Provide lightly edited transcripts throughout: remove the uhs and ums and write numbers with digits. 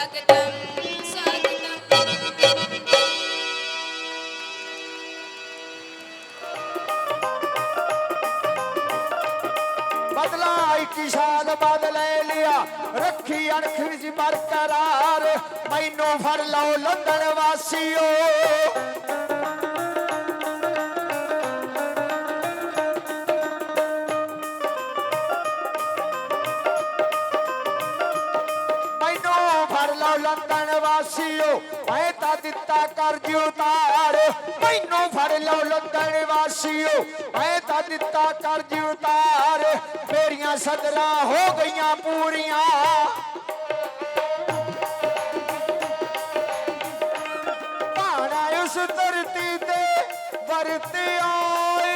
स्वागतम स्वागतम। बदला की साल बदल लिया रखी अणख विच बरकरार मैनू फड़ लो लंदन वासियो मैनू फड़ लो लंदन वासियो मैं ता दिता कर्ज उतार मैनू फड़ लो लंदन वासियो मैं ता दिता कर्ज उतार मेरियां सदरां हो गईयां पूरियां भाना उस धरती ते वरते आए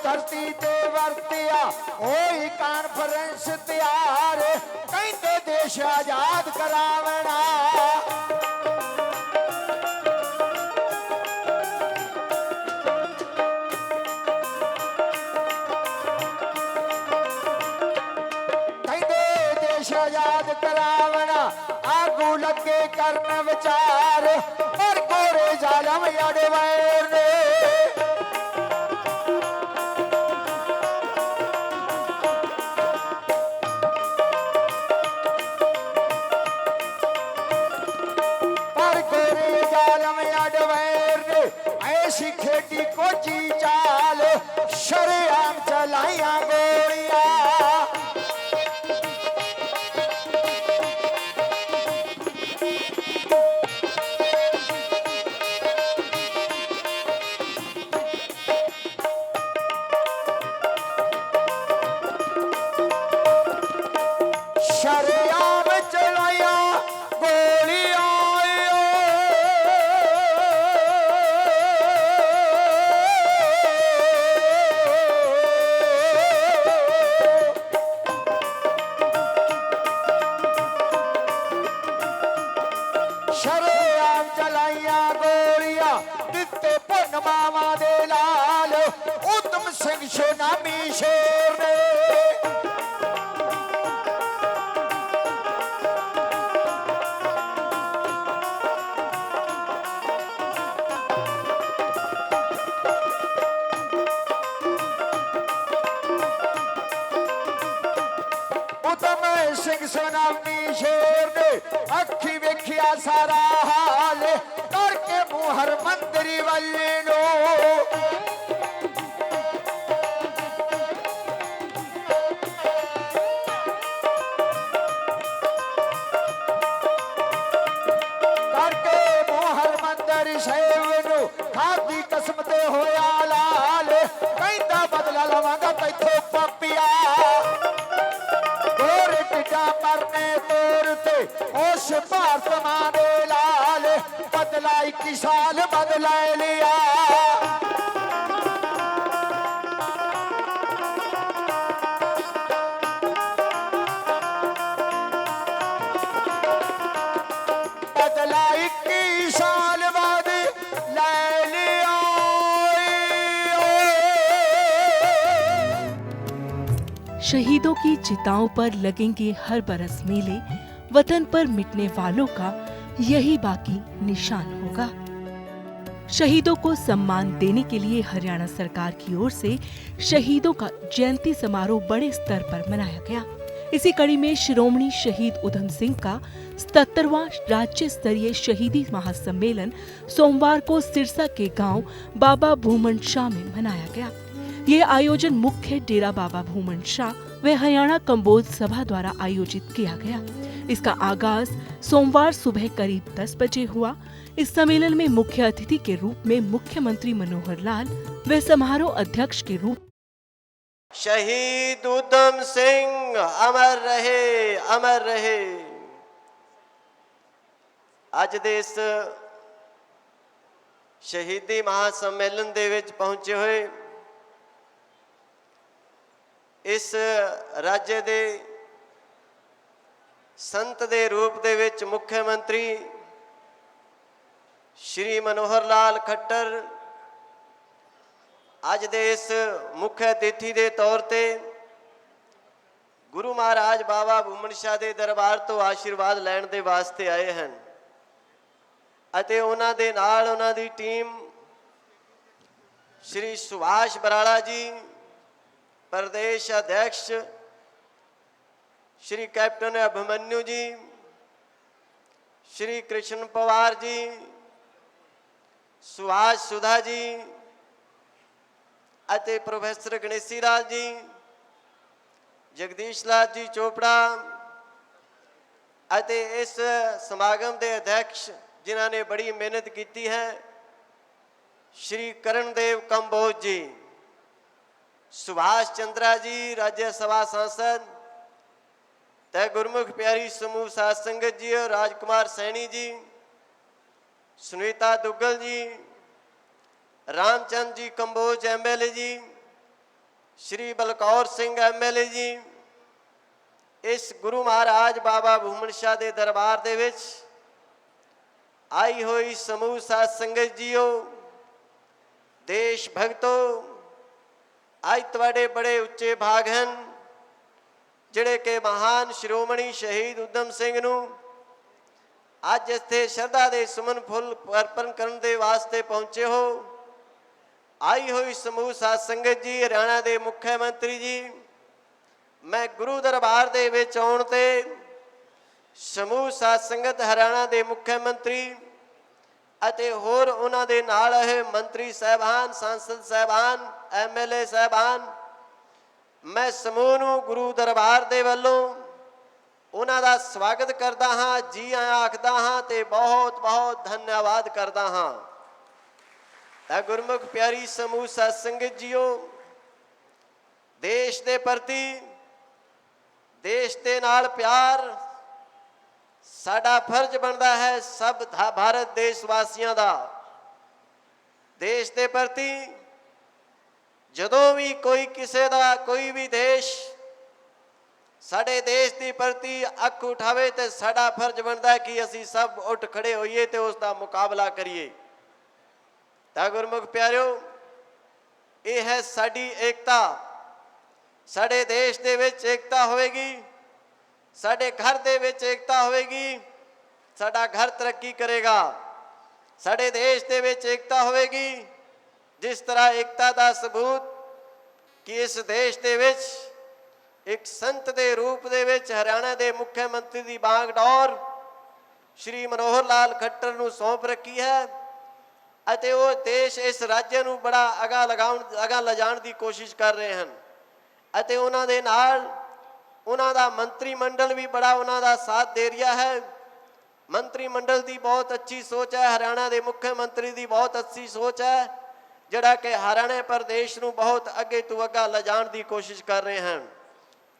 धरती ते वरतिया होई कॉन्फ्रेंस तैयार कहते देश आजाद करावना कहते देश आजाद करावना आगू लगे करन विचार पर गोरे जालम अड़वैर ने ऐसी खेती को जी चाल शरेआम चलाइया गोलियां शरेआम चलाइया गोलियां शरेआम चलाइया गोलियां दिते पुन मावा दे लाल उधम सिंह सुनामी शेर ने उधम सिंह सुनामी शेर ने अखी वेखिया सारा हाल करके मुहर मंदिरी वाले नो करके मुहर मंदिर शेर नो खादी कसम ते होया लाल कहता बदला लवांगा तैथों पापिया गोरे टिड्डा मरने तोर ते उस भारत मां दे लाल बदला 21 साल बदला लिया बदला 21 साल बाद ले लिया शहीदों की चिताओं पर लगेंगे हर बरस मेले वतन पर मिटने वालों का यही बाकी निशान होगा। शहीदों को सम्मान देने के लिए हरियाणा सरकार की ओर से शहीदों का जयंती समारोह बड़े स्तर पर मनाया गया। इसी कड़ी में श्रोमणी शहीद उधम सिंह का 77वां राज्य स्तरीय शहीदी महासम्मेलन सोमवार को सिरसा के गांव बाबा भूमन शाह में मनाया गया। ये आयोजन मुख्य डेरा बाबा भूमन शाह व हरियाणा कंबोज सभा द्वारा आयोजित किया गया। इसका आगाज सोमवार सुबह करीब 10 बजे हुआ। इस सम्मेलन में मुख्य अतिथि के रूप में मुख्यमंत्री मनोहर लाल व समारोह अध्यक्ष के रूप शहीद उधम सिंह अमर रहे, अमर रहे। आज दे इस शहीदी महासम्मेलन दे विच पहुंचे हुए इस राज्य दे ਸੰਤ ਦੇ ਰੂਪ ਦੇ ਵਿੱਚ ਮੁੱਖ ਮੰਤਰੀ ਸ਼੍ਰੀ ਮਨੋਹਰ ਲਾਲ ਖੱਟਰ ਅੱਜ ਦੇ ਇਸ ਮੁੱਖ ਅਤਿਥੀ ਦੇ ਤੌਰ ਤੇ ਗੁਰੂ ਮਹਾਰਾਜ ਬਾਬਾ ਬੂਮਨ ਸ਼ਾਹ ਦੇ ਦਰਬਾਰ ਤੋਂ ਆਸ਼ੀਰਵਾਦ ਲੈਣ ਦੇ ਵਾਸਤੇ ਆਏ ਹਨ ਅਤੇ ਉਹਨਾਂ ਦੇ ਨਾਲ ਉਹਨਾਂ ਦੀ ਟੀਮ ਸ਼੍ਰੀ ਸੁਭਾਸ਼ ਬਰਾੜਾ ਜੀ ਪ੍ਰਦੇਸ਼ ਅਧਿਕਸ਼ श्री कैप्टन अभिमन्यु जी, श्री कृष्ण पवार जी, सुभाष सुधा जी ਅਤੇ प्रोफेसर गणेशी लाल जी, जगदीश लाल जी चोपड़ा ਅਤੇ इस समागम के अध्यक्ष जिन्हों ने बड़ी मेहनत की है श्री करणदेव कंबोज जी, सुभाष चंद्रा जी राज्य सभा सांसद तय गुरमुख प्यारी समूह साध संगत जी और राजकुमार सैनी जी, सुनीता दुग्गल जी, रामचंद जी कंबोज MLA जी, श्री बलकौर सिंह MLA जी, इस गुरु महाराज बाबा बूमन शाह के दरबार दे विच आई हुई समूह साध संगत जीओ, देश भगतों, अज तुहाडे बड़े उच्चे भाग हैं ਜਿਹੜੇ ਕਿ ਮਹਾਨ ਸ਼੍ਰੋਮਣੀ ਸ਼ਹੀਦ ਊਧਮ ਸਿੰਘ ਨੂੰ ਅੱਜ ਇੱਥੇ ਸ਼ਰਧਾ ਦੇ ਸੁਮਨ ਫੁੱਲ ਅਰਪਣ ਕਰਨ ਦੇ ਵਾਸਤੇ ਪਹੁੰਚੇ ਹੋ। ਆਈ ਹੋਈ ਸਮੂਹ ਸਾਧ ਸੰਗਤ ਜੀ, ਹਰਿਆਣਾ ਦੇ ਮੁੱਖ ਮੰਤਰੀ ਜੀ, ਮੈਂ ਗੁਰੂ ਦਰਬਾਰ ਦੇ ਵਿੱਚ ਆਉਣ ਤੇ ਸਮੂਹ ਸਾਧ ਸੰਗਤ ਹਰਿਆਣਾ ਦੇ ਮੁੱਖ ਮੰਤਰੀ ਅਤੇ ਹੋਰ ਉਹਨਾਂ ਦੇ ਨਾਲ ਇਹ ਮੰਤਰੀ ਸਾਹਿਬਾਨ, ਸਾਂਸਦ ਸਾਹਿਬਾਨ, MLA ਸਾਹਿਬਾਨ, मैं समूह ਨੂੰ गुरु दरबार ਦੇ ਵੱਲੋਂ ਉਹਨਾਂ ਦਾ ਸਵਾਗਤ ਕਰਦਾ ਹਾਂ, ਜੀ ਆਇਆਂ ਆਖਦਾ ਹਾਂ ਤੇ ਬਹੁਤ ਬਹੁਤ ਧੰਨਵਾਦ ਕਰਦਾ ਹਾਂ। ਤਾਂ ਗੁਰਮੁਖ ਪਿਆਰੀ ਸਮੂਹ ਸਾਧ ਸੰਗਤ ਜੀਓ, ਦੇਸ਼ ਦੇ ਪ੍ਰਤੀ, ਦੇਸ਼ ਦੇ ਨਾਲ ਪਿਆਰ ਸਾਡਾ ਫਰਜ਼ ਬਣਦਾ ਹੈ ਸਭ ਭਾਰਤ ਦੇਸ਼ ਵਾਸੀਆਂ ਦਾ। ਦੇਸ਼ ਦੇ ਪ੍ਰਤੀ ਜਦੋਂ ਵੀ ਕੋਈ ਕਿਸੇ ਦਾ ਕੋਈ ਵੀ ਦੇਸ਼ ਸਾਡੇ ਦੇਸ਼ ਦੀ ਪ੍ਰਤੀ ਅੱਖ ਉਠਾਵੇ ਤੇ ਸਾਡਾ ਫਰਜ਼ ਬਣਦਾ ਹੈ ਕਿ ਅਸੀਂ ਸਭ ਉੱਠ ਖੜੇ ਹੋਈਏ ਤੇ ਉਸ ਦਾ ਮੁਕਾਬਲਾ ਕਰੀਏ। ਤਾਂ ਗੁਰਮੁਖ ਪਿਆਰਿਓ, ਇਹ ਹੈ ਸਾਡੀ ਏਕਤਾ। ਸਾਡੇ ਦੇਸ਼ ਦੇ ਵਿੱਚ ਏਕਤਾ ਹੋਵੇਗੀ, ਸਾਡੇ ਘਰ ਦੇ ਵਿੱਚ ਏਕਤਾ ਹੋਵੇਗੀ, ਸਾਡਾ ਘਰ ਤਰੱਕੀ ਕਰੇਗਾ। ਸਾਡੇ ਦੇਸ਼ ਦੇ ਵਿੱਚ ਏਕਤਾ ਹੋਵੇਗੀ, जिस तरह एकता का सबूत कि इस देश के विच एक संत के रूप दे विच हरियाणा के मुख्य मंत्री की बांग डोर श्री मनोहर लाल खट्टर नूं सौंप रखी है अते वो देश इस राज्य नूं बड़ा अगा लिजाण की कोशिश कर रहे हैं अते उन्हां दे नाल उन्हां दा मंत्री मंडल भी बड़ा उन्हां दा साथ दे रहा है। मंत्री मंडल की बहुत अच्छी सोच है, हरियाणा के मुख्य मंत्री की बहुत अच्छी सोच है ਜਿਹੜਾ ਕਿ ਹਰਿਆਣਾ ਪ੍ਰਦੇਸ਼ ਨੂੰ ਬਹੁਤ ਅੱਗੇ ਤੋਂ ਅੱਗਾ ਲਿਜਾਣ ਦੀ ਕੋਸ਼ਿਸ਼ ਕਰ ਰਹੇ ਹਨ।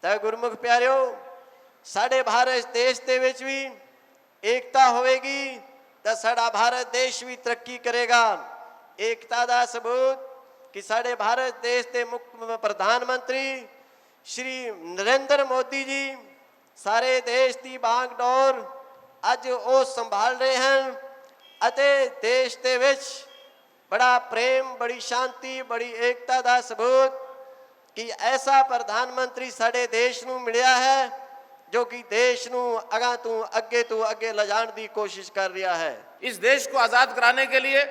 ਤਾਂ ਗੁਰਮੁਖ ਪਿਆਰਿਓ, ਸਾਡੇ ਭਾਰਤ ਦੇਸ਼ ਦੇ ਵਿੱਚ ਵੀ ਏਕਤਾ ਹੋਵੇਗੀ ਤਾਂ ਸਾਡਾ ਭਾਰਤ ਦੇਸ਼ ਵੀ ਤਰੱਕੀ ਕਰੇਗਾ। ਏਕਤਾ ਦਾ ਸਬੂਤ ਕਿ ਸਾਡੇ ਭਾਰਤ ਦੇਸ਼ ਦੇ ਮੁੱਖ ਪ੍ਰਧਾਨ ਮੰਤਰੀ ਸ਼੍ਰੀ ਨਰਿੰਦਰ ਮੋਦੀ ਜੀ ਸਾਰੇ ਦੇਸ਼ ਦੀ ਬਾਂਗ ਡੋਰ ਅੱਜ ਉਹ ਸੰਭਾਲ ਰਹੇ ਹਨ ਅਤੇ ਦੇਸ਼ ਦੇ ਵਿੱਚ बड़ा प्रेम, बड़ी शांति, बड़ी एकता का सबूत कि ऐसा प्रधानमंत्री साडे देश नूं मिलिया है जो कि देश नूं अगां तों अगे लिजाण की कोशिश कर रहा है। इस देश को आज़ाद कराने के लिए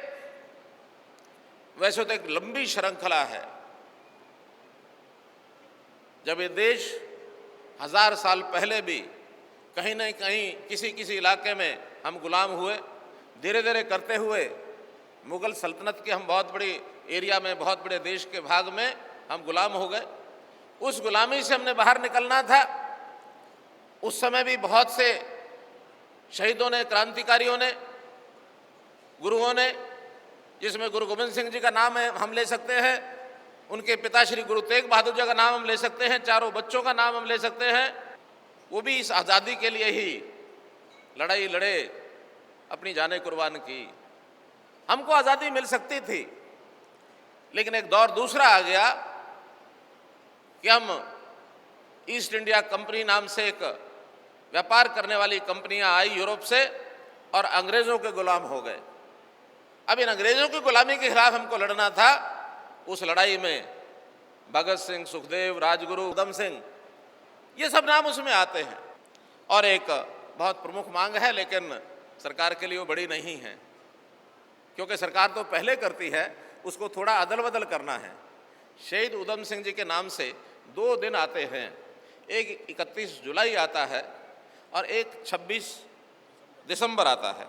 वैसे तो एक लंबी श्रृंखला है। जब ये देश 1000 साल पहले भी कहीं न कहीं किसी इलाके में हम गुलाम हुए, धीरे धीरे करते हुए मुग़ल सल्तनत के हम बहुत बड़ी एरिया में, बहुत बड़े देश के भाग में हम गुलाम हो गए। उस गुलामी से हमने बाहर निकलना था। उस समय भी बहुत से शहीदों ने, क्रांतिकारियों ने, गुरुओं ने, जिसमें गुरु गोविंद सिंह जी का नाम है हम ले सकते हैं, उनके पिता श्री गुरु तेग बहादुर जी का नाम हम ले सकते हैं, चारों बच्चों का नाम हम ले सकते हैं। वो भी इस आज़ादी के लिए ही लड़ाई लड़े, अपनी जानें कुर्बान की। हमको आज़ादी मिल सकती थी, लेकिन एक दौर दूसरा आ गया कि हम ईस्ट इंडिया कंपनी नाम से एक व्यापार करने वाली कंपनियां आई यूरोप से और अंग्रेज़ों के गुलाम हो गए। अब इन अंग्रेज़ों की गुलामी के खिलाफ हमको लड़ना था। उस लड़ाई में भगत सिंह, सुखदेव, राजगुरु, उधम सिंह, ये सब नाम उसमें आते हैं। और एक बहुत प्रमुख मांग है, लेकिन सरकार के लिए वो बड़ी नहीं है, क्योंकि सरकार तो पहले करती है, उसको थोड़ा अदल बदल करना है। शहीद उधम सिंह जी के नाम से 2 दिन आते हैं, एक 31 जुलाई आता है और एक 26 दिसंबर आता है।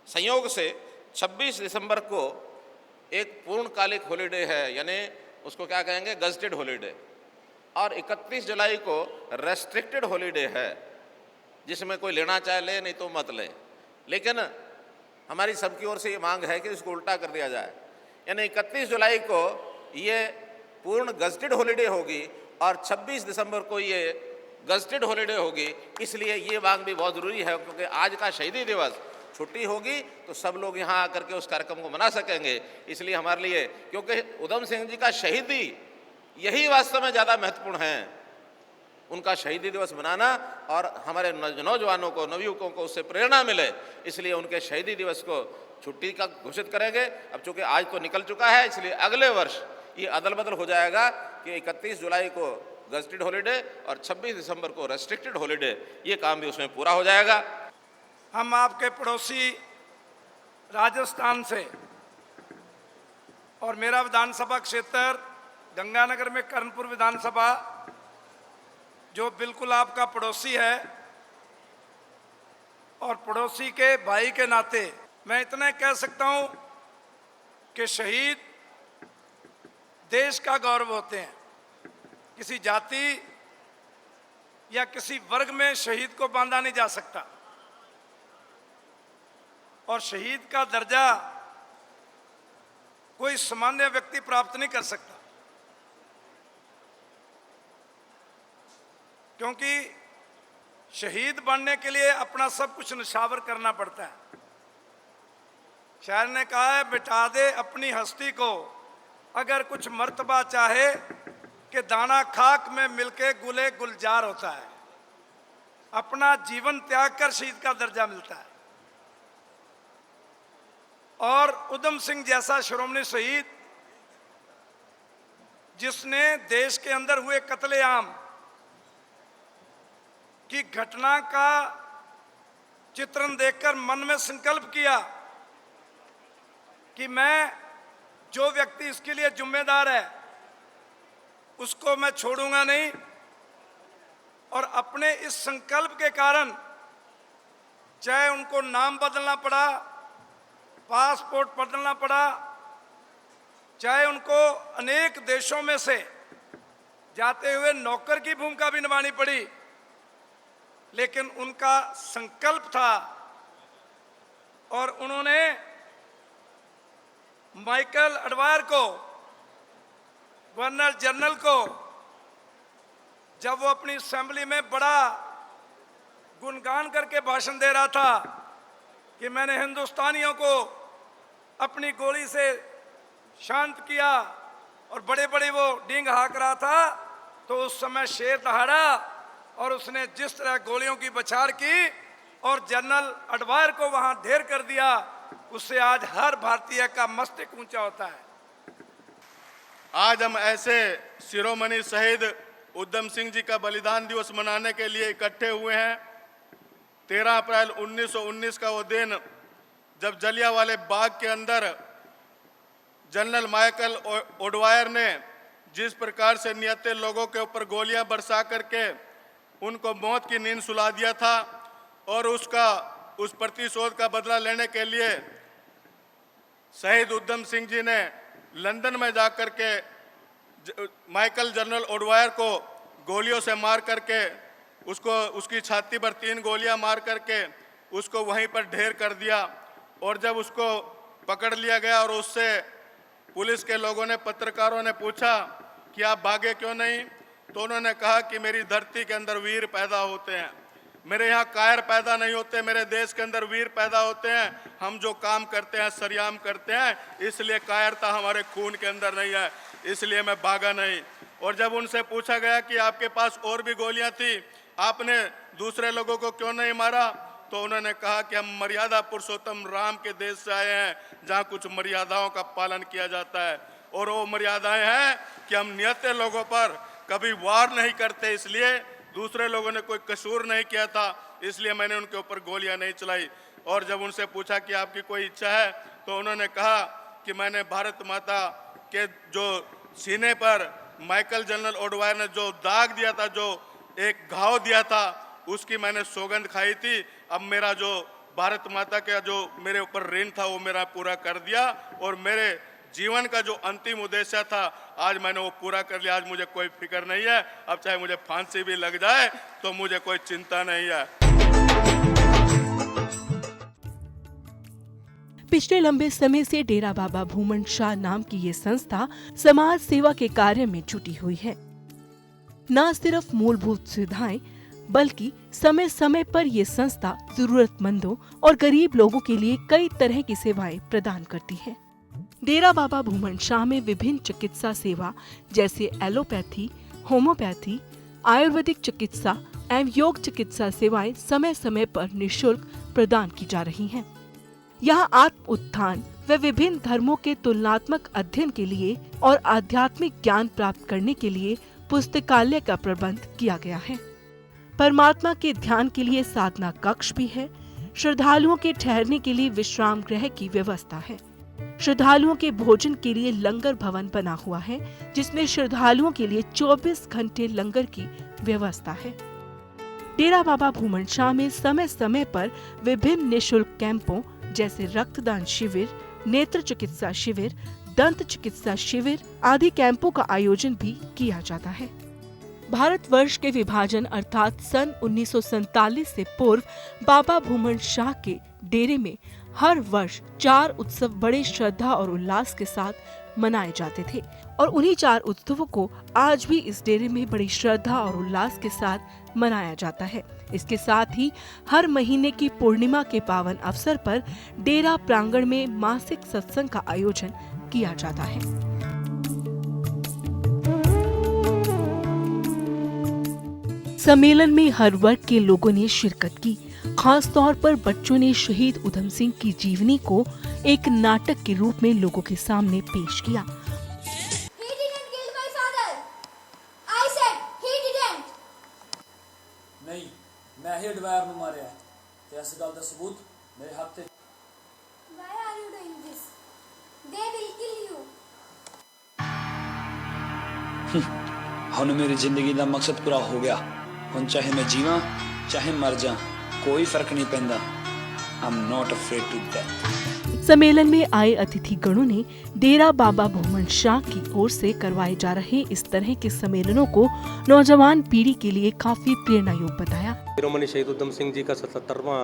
संयोग से 26 दिसंबर को एक पूर्णकालिक हॉलिडे है, यानी उसको क्या कहेंगे, गजटेड हॉलिडे, और 31 जुलाई को रेस्ट्रिक्टेड हॉलिडे है, जिसमें कोई लेना चाहे ले, नहीं तो मत ले। लेकिन हमारी सबकी ओर से ये मांग है कि इसको उल्टा कर दिया जाए, यानी 31 जुलाई को ये पूर्ण गजटेड हॉलिडे होगी और 26 दिसंबर को ये गजटेड हॉलिडे होगी। इसलिए ये मांग भी बहुत ज़रूरी है, क्योंकि आज का शहीदी दिवस छुट्टी होगी तो सब लोग यहाँ आकर के उस कार्यक्रम को मना सकेंगे। इसलिए हमारे लिए, क्योंकि उधम सिंह जी का शहीदी यही वास्तव में ज़्यादा महत्वपूर्ण है, उनका शहीदी दिवस मनाना, और हमारे नौजवानों को, नवयुवकों को उससे प्रेरणा मिले, इसलिए उनके शहीदी दिवस को छुट्टी का घोषित करेंगे। अब चूँकि आज तो निकल चुका है, इसलिए अगले वर्ष ये अदल बदल हो जाएगा कि 31 जुलाई को गजटेड हॉलिडे और 26 दिसंबर को रेस्ट्रिक्टेड हॉलिडे, ये काम भी उसमें पूरा हो जाएगा। हम आपके पड़ोसी राजस्थान से, और मेरा विधानसभा क्षेत्र गंगानगर में कर्णपुर विधानसभा, जो बिल्कुल आपका पड़ोसी है, और पड़ोसी के भाई के नाते मैं इतना कह सकता हूं कि शहीद देश का गौरव होते हैं। किसी जाति या किसी वर्ग में शहीद को बांधा नहीं जा सकता, और शहीद का दर्जा कोई सामान्य व्यक्ति प्राप्त नहीं कर सकता, क्योंकि शहीद बनने के लिए अपना सब कुछ निछावर करना पड़ता है। शायर ने कहा है, बिठा दे अपनी हस्ती को अगर कुछ मर्तबा चाहे, कि दाना खाक में मिलके गुले गुलजार होता है। अपना जीवन त्याग कर शहीद का दर्जा मिलता है। और उधम सिंह जैसा श्रोमणी शहीद, जिसने देश के अंदर हुए कत्लेआम की घटना का चित्रण देखकर मन में संकल्प किया कि मैं, जो व्यक्ति इसके लिए जिम्मेदार है, उसको मैं छोड़ूंगा नहीं। और अपने इस संकल्प के कारण, चाहे उनको नाम बदलना पड़ा, पासपोर्ट बदलना पड़ा, चाहे उनको अनेक देशों में से जाते हुए नौकर की भूमिका भी निभानी पड़ी, लेकिन उनका संकल्प था और उन्होंने माइकल एडवायर को, गवर्नर जनरल को, जब वो अपनी असेंबली में बड़ा गुणगान करके भाषण दे रहा था कि मैंने हिंदुस्तानियों को अपनी गोली से शांत किया और बड़े बड़े वो डींग हाँक रहा था, तो उस समय शेर दहाड़ा और उसने जिस तरह गोलियों की बछाड़ की और जनरल एडवायर को वहां ढेर कर दिया, उससे आज हर भारतीय का मस्तक ऊंचा होता है। आज हम ऐसे शिरोमणि शहीद उधम सिंह जी का बलिदान दिवस मनाने के लिए इकट्ठे हुए हैं। 13 अप्रैल 1919 का वो दिन, जब जलियांवाले बाग के अंदर जनरल माइकल एडवायर ने जिस प्रकार से नियत लोगों के ऊपर गोलियां बरसा करके उनको मौत की नींद सुला दिया था, और उस प्रतिशोध का बदला लेने के लिए शहीद उधम सिंह जी ने लंदन में जाकर के माइकल जनरल एडवायर को गोलियों से मार करके उसकी छाती पर 3 गोलियां मार करके उसको वहीं पर ढेर कर दिया। और जब उसको पकड़ लिया गया और उससे पुलिस के लोगों ने, पत्रकारों ने पूछा कि आप भागे क्यों नहीं, तो उन्होंने कहा कि मेरी धरती के अंदर वीर पैदा होते हैं, मेरे यहाँ कायर पैदा नहीं होते, मेरे देश के अंदर वीर पैदा होते हैं। हम जो काम करते हैं सरेआम करते हैं, इसलिए कायरता हमारे खून के अंदर नहीं है, इसलिए मैं भागा नहीं। और जब उनसे पूछा गया कि आपके पास और भी गोलियां थी, आपने दूसरे लोगों को क्यों नहीं मारा? तो उन्होंने कहा कि हम मर्यादा पुरुषोत्तम राम के देश से आए हैं, जहाँ कुछ मर्यादाओं का पालन किया जाता है, और वो मर्यादाएं हैं कि हम नियत लोगों पर कभी वार नहीं करते, इसलिए दूसरे लोगों ने कोई कसूर नहीं किया था, इसलिए मैंने उनके ऊपर गोलियां नहीं चलाई। और जब उनसे पूछा कि आपकी कोई इच्छा है, तो उन्होंने कहा कि मैंने भारत माता के जो सीने पर माइकल जनरल ओडवायर ने जो दाग दिया था, जो एक घाव दिया था, उसकी मैंने सौगंध खाई थी। अब मेरा जो भारत माता का जो मेरे ऊपर ऋण था वो मेरा पूरा कर दिया, और मेरे जीवन का जो अंतिम उद्देश्य था आज मैंने वो पूरा कर लिया। आज मुझे कोई फिक्र नहीं है, अब चाहे मुझे फांसी भी लग जाए तो मुझे कोई चिंता नहीं है। पिछले लंबे समय से डेरा बाबा भूमन शाह नाम की ये संस्था समाज सेवा के कार्य में जुटी हुई है। न सिर्फ मूलभूत सुविधाएं बल्कि समय समय पर ये संस्था जरूरतमंदों और गरीब लोगों के लिए कई तरह की सेवाएं प्रदान करती है। डेरा बाबा भूमन शाह में विभिन्न चिकित्सा सेवा जैसे एलोपैथी, होम्योपैथी, आयुर्वेदिक चिकित्सा एवं योग चिकित्सा सेवाएं समय समय पर निःशुल्क प्रदान की जा रही हैं। यहाँ आत्म उत्थान व विभिन्न धर्मों के तुलनात्मक अध्ययन के लिए और आध्यात्मिक ज्ञान प्राप्त करने के लिए पुस्तकालय का प्रबंध किया गया है। परमात्मा के ध्यान के लिए साधना कक्ष भी है। श्रद्धालुओं के ठहरने के लिए विश्राम गृह की व्यवस्था है। श्रद्धालुओं के भोजन के लिए लंगर भवन बना हुआ है, जिसमें श्रद्धालुओं के लिए 24 घंटे लंगर की व्यवस्था है। डेरा बाबा भूमन शाह में समय समय पर विभिन्न निःशुल्क कैंपों जैसे रक्तदान शिविर, नेत्र चिकित्सा शिविर, दंत चिकित्सा शिविर आदि कैंपों का आयोजन भी किया जाता है। भारतवर्ष के विभाजन अर्थात सन 1947 से पूर्व बाबा भूमन शाह के डेरे में हर वर्ष 4 उत्सव बड़े श्रद्धा और उल्लास के साथ मनाए जाते थे, और उन्हीं 4 उत्सवों को आज भी इस डेरे में बड़ी श्रद्धा और उल्लास के साथ मनाया जाता है। इसके साथ ही हर महीने की पूर्णिमा के पावन अवसर पर डेरा प्रांगण में मासिक सत्संग का आयोजन किया जाता है। सम्मेलन में हर वर्ग के लोगों ने शिरकत की। खास तौर पर बच्चों ने शहीद उधम सिंह की जीवनी को एक नाटक के रूप में लोगों के सामने पेश किया। He didn't kill my father. I said he didn't. नहीं, मैं ही डवायर ਨੂੰ ਮਾਰਿਆ ਤੇ ਇਸ ਗੱਲ ਦਾ ਸਬੂਤ ਮੇਰੇ ਹੱਥ ਤੇ। Why are you doing this? They will kill you. ਹੁਣ ਮੇਰੀ ਜ਼ਿੰਦਗੀ ਦਾ ਮਕਸਦ ਪੂਰਾ ਹੋ ਗਿਆ। ਹੁਣ ਚਾਹੇ ਮੈਂ ਜੀਵਾਂ ਚਾਹੇ ਮਰ ਜਾ, कोई फर्क नहीं पैंदा। I'm not afraid to death. सम्मेलन में आए अतिथि गणों ने डेरा बाबा भूमन शाह की ओर से करवाए जा रहे इस तरह के सम्मेलनों को नौजवान पीढ़ी के लिए काफी प्रेरणायोग बताया। शिरोमणि शहीद उधम सिंह जी का 77वां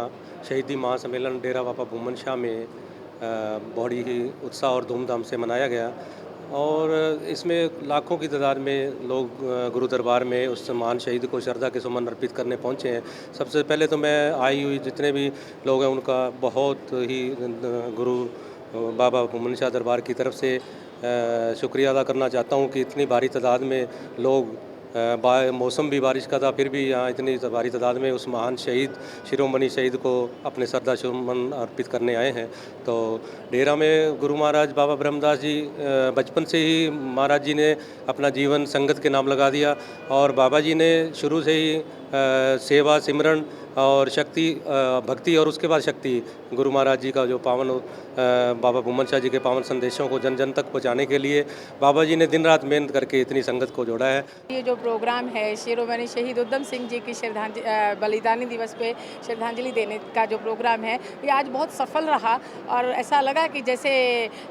शहीदी महासम्मेलन डेरा बाबा भूमन शाह में बड़ी ही उत्साह और धूमधाम से मनाया गया, और इसमें लाखों की तादाद में लोग गुरु दरबार में उस महान शहीद को श्रद्धा के सुमन अर्पित करने पहुंचे हैं। सबसे पहले तो मैं आई हुई जितने भी लोग हैं उनका बहुत ही गुरु बाबा भूमन शाह दरबार की तरफ से शुक्रिया अदा करना चाहता हूं कि इतनी भारी तादाद में लोग मौसम भी बारिश का था, फिर भी यहाँ इतनी भारी तादाद में उस महान शहीद शिरोमणि शहीद को अपने श्रद्धा सुमन अर्पित करने आए हैं। तो डेरा में गुरु महाराज बाबा ब्रह्मदास जी बचपन से ही महाराज जी ने अपना जीवन संगत के नाम लगा दिया, और बाबा जी ने शुरू से ही सेवा सिमरन और शक्ति भक्ति और उसके बाद शक्ति गुरु महाराज जी का जो पावन बाबा भूमन शाह जी के पावन संदेशों को जन जन तक पहुंचाने के लिए बाबा जी ने दिन रात मेहनत करके इतनी संगत को जोड़ा है। ये जो प्रोग्राम है शिरोमणि शहीद उधम सिंह जी की बलिदानी दिवस पे श्रद्धांजलि देने का जो प्रोग्राम है, ये आज बहुत सफल रहा, और ऐसा लगा कि जैसे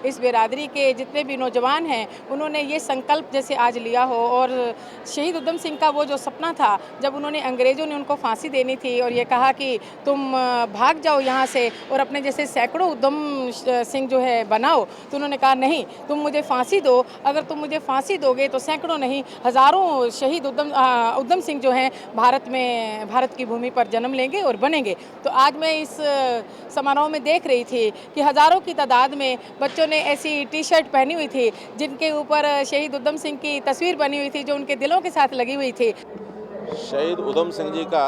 इस बिरादरी के जितने भी नौजवान हैं उन्होंने ये संकल्प जैसे आज लिया हो। और शहीद उधम सिंह का वो जो सपना था, जब उन्होंने अंग्रेज़ों ने उनको फांसी देनी थी और ये कहा कि तुम भाग जाओ यहाँ से और अपने जैसे सैकड़ों उधम सिंह जो है बनाओ, तो उन्होंने कहा नहीं, तुम मुझे फांसी दो। अगर तुम मुझे फांसी दोगे तो सैकड़ों नहीं हज़ारों शहीद उधम सिंह जो हैं भारत की भूमि पर जन्म लेंगे और बनेंगे। तो आज मैं इस समारोह में देख रही थी कि हज़ारों की तादाद में बच्चों ने ऐसी टी शर्ट पहनी हुई थी जिनके ऊपर शहीद उधम सिंह की तस्वीर बनी हुई थी, जो उनके दिलों के साथ लगी हुई थी। शहीद उधम सिंह जी का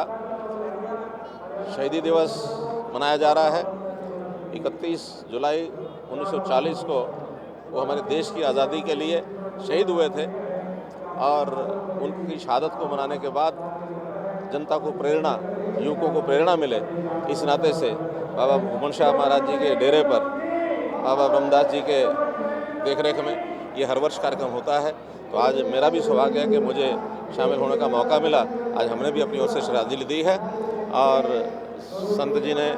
शहीदी दिवस मनाया जा रहा है। 31 जुलाई 1940 को वो हमारे देश की आज़ादी के लिए शहीद हुए थे और उनकी शहादत को मनाने के बाद जनता को प्रेरणा, युवकों को प्रेरणा मिले, इस नाते से बाबा भूमन शाह महाराज जी के डेरे पर बाबा ब्रह्मदास जी के देखरेख में ये हर वर्ष कार्यक्रम होता है। तो आज मेरा भी सौभाग्य है कि मुझे शामिल होने का मौका मिला। आज हमने भी अपनी ओर से श्रद्धांजलि दी है और संत जी ने,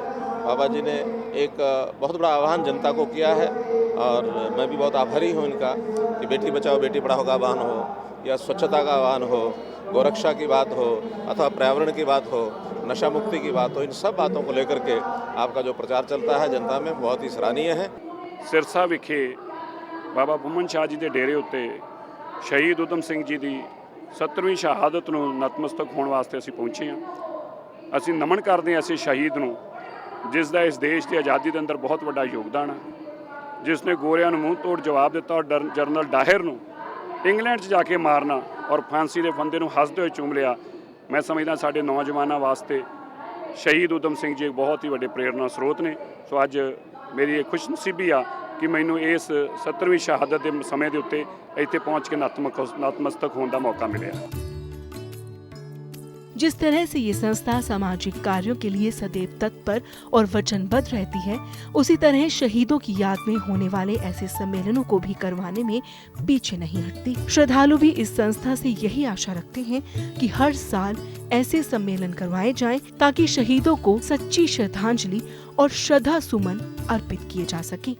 बाबा जी ने एक बहुत बड़ा आह्वान जनता को किया है और मैं भी बहुत आभारी हूँ इनका कि बेटी बचाओ बेटी पढ़ाओ का आह्वान हो या स्वच्छता का आह्वान हो, गौरक्षा की बात हो अथवा पर्यावरण की बात हो, नशा मुक्ति की बात हो, इन सब बातों को लेकर के आपका जो प्रचार चलता है जनता में बहुत ही सराहनीय है। सिरसा विखे बाबा बुमन शाह जी के डेरे उत्ते शहीद उधम सिंह जी की 70ਵੀਂ शहादत ਨੂੰ ਨਤਮਸਤਕ ਹੋਣ ਵਾਸਤੇ ਅਸੀਂ ਪਹੁੰਚੇ ਹਾਂ। ਅਸੀਂ ਨਮਨ ਕਰਦੇ ਹਾਂ ਐਸੇ ਸ਼ਹੀਦ ਨੂੰ ਜਿਸ ਦਾ ਇਸ ਦੇਸ਼ ਦੀ ਆਜ਼ਾਦੀ ਦੇ ਅੰਦਰ ਬਹੁਤ ਵੱਡਾ ਯੋਗਦਾਨ ਹੈ, ਜਿਸ ਨੇ ਗੋਰਿਆਂ ਨੂੰ ਮੂੰਹ ਤੋੜ ਜਵਾਬ ਦਿੱਤਾ ਔਰ ਜਨਰਲ ਡਾਹਿਰ ਨੂੰ ਇੰਗਲੈਂਡ 'ਚ ਜਾ ਕੇ ਮਾਰਨਾ ਔਰ ਫਾਂਸੀ ਦੇ ਫੰਦੇ ਨੂੰ ਹੱਸਦੇ ਹੋਏ ਚੂਮ ਲਿਆ। ਮੈਂ ਸਮਝਦਾ ਸਾਡੇ ਨੌਜਵਾਨਾਂ ਵਾਸਤੇ ਸ਼ਹੀਦ ਉਧਮ ਸਿੰਘ ਜੀ ਬਹੁਤ ਹੀ ਵੱਡੇ ਪ੍ਰੇਰਨਾ ਸਰੋਤ ਨੇ। ਸੋ ਅੱਜ ਮੇਰੀ ਇਹ ਖੁਸ਼ਨਸੀਬੀ ਆ कि मैनू इस 70ਵੀਂ शहादत के समय के उत्ते इत्थे पहुँच के नतमस्तक होने का मौका मिले। जिस तरह से ये संस्था सामाजिक कार्यों के लिए सदैव तत्पर और वचनबद्ध रहती है, उसी तरह शहीदों की याद में होने वाले ऐसे सम्मेलनों को भी करवाने में पीछे नहीं हटती। श्रद्धालु भी इस संस्था से यही आशा रखते हैं कि हर साल ऐसे सम्मेलन करवाए जाएं ताकि शहीदों को सच्ची श्रद्धांजलि और श्रद्धा सुमन अर्पित किए जा सके।